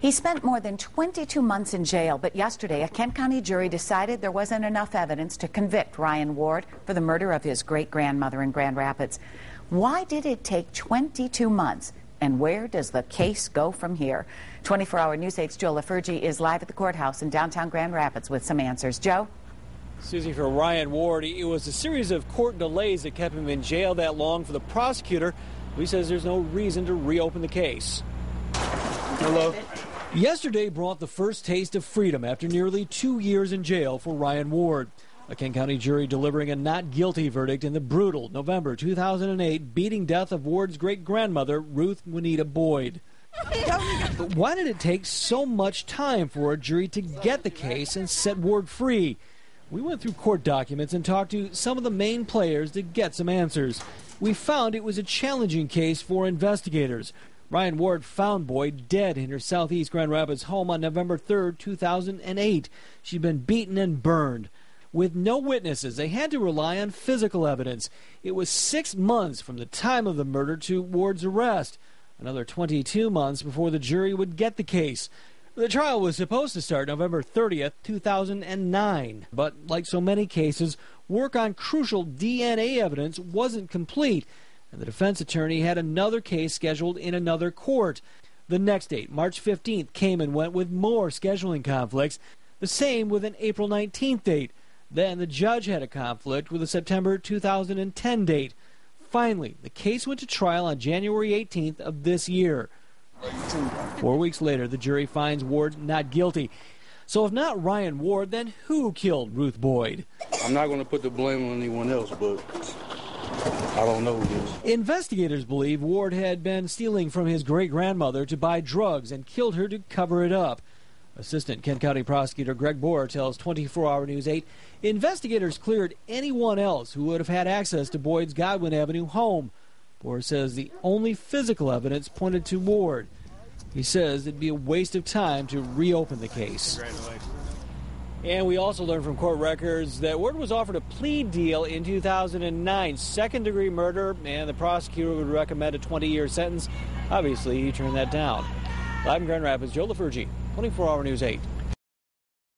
He spent more than 22 months in jail, but yesterday a Kent County jury decided there wasn't enough evidence to convict Ryan Ward for the murder of his great-grandmother in Grand Rapids. Why did it take 22 months? And where does the case go from here? 24-hour News 8's Joe LaFurgey is live at the courthouse in downtown Grand Rapids with some answers. Joe? Susie, for Ryan Ward, it was a series of court delays that kept him in jail that long. For the prosecutor, he says there's no reason to reopen the case. Hello. Yesterday brought the first taste of freedom after nearly 2 years in jail for Ryan Ward. A Kent County jury delivering a not guilty verdict in the brutal November 2008 beating death of Ward's great-grandmother, Ruth Juanita Boyd. But why did it take so much time for a jury to get the case and set Ward free? We went through court documents and talked to some of the main players to get some answers. We found it was a challenging case for investigators. Ryan Ward found Boyd dead in her southeast Grand Rapids home on November 3rd, 2008. She'd been beaten and burned. With no witnesses, they had to rely on physical evidence. It was 6 months from the time of the murder to Ward's arrest. Another 22 months before the jury would get the case. The trial was supposed to start November 30th, 2009. But like so many cases, work on crucial DNA evidence wasn't complete, and the defense attorney had another case scheduled in another court. The next date, March 15th, came and went with more scheduling conflicts. The same with an April 19th date. Then the judge had a conflict with a September 2010 date. Finally, the case went to trial on January 18th of this year. 4 weeks later, the jury finds Ward not guilty. So if not Ryan Ward, then who killed Ruth Boyd? I'm not going to put the blame on anyone else, but I don't know who it is. Investigators believe Ward had been stealing from his great-grandmother to buy drugs and killed her to cover it up. Assistant Kent County Prosecutor Greg Boer tells 24-hour News 8 investigators cleared anyone else who would have had access to Boyd's Godwin Avenue home. Boer says the only physical evidence pointed to Ward. He says it'd be a waste of time to reopen the case. Congratulations. And we also learned from court records that Ward was offered a plea deal in 2009, second-degree murder, and the prosecutor would recommend a 20-year sentence. Obviously, he turned that down. Live in Grand Rapids, Joe LaFurgey, 24-hour News 8.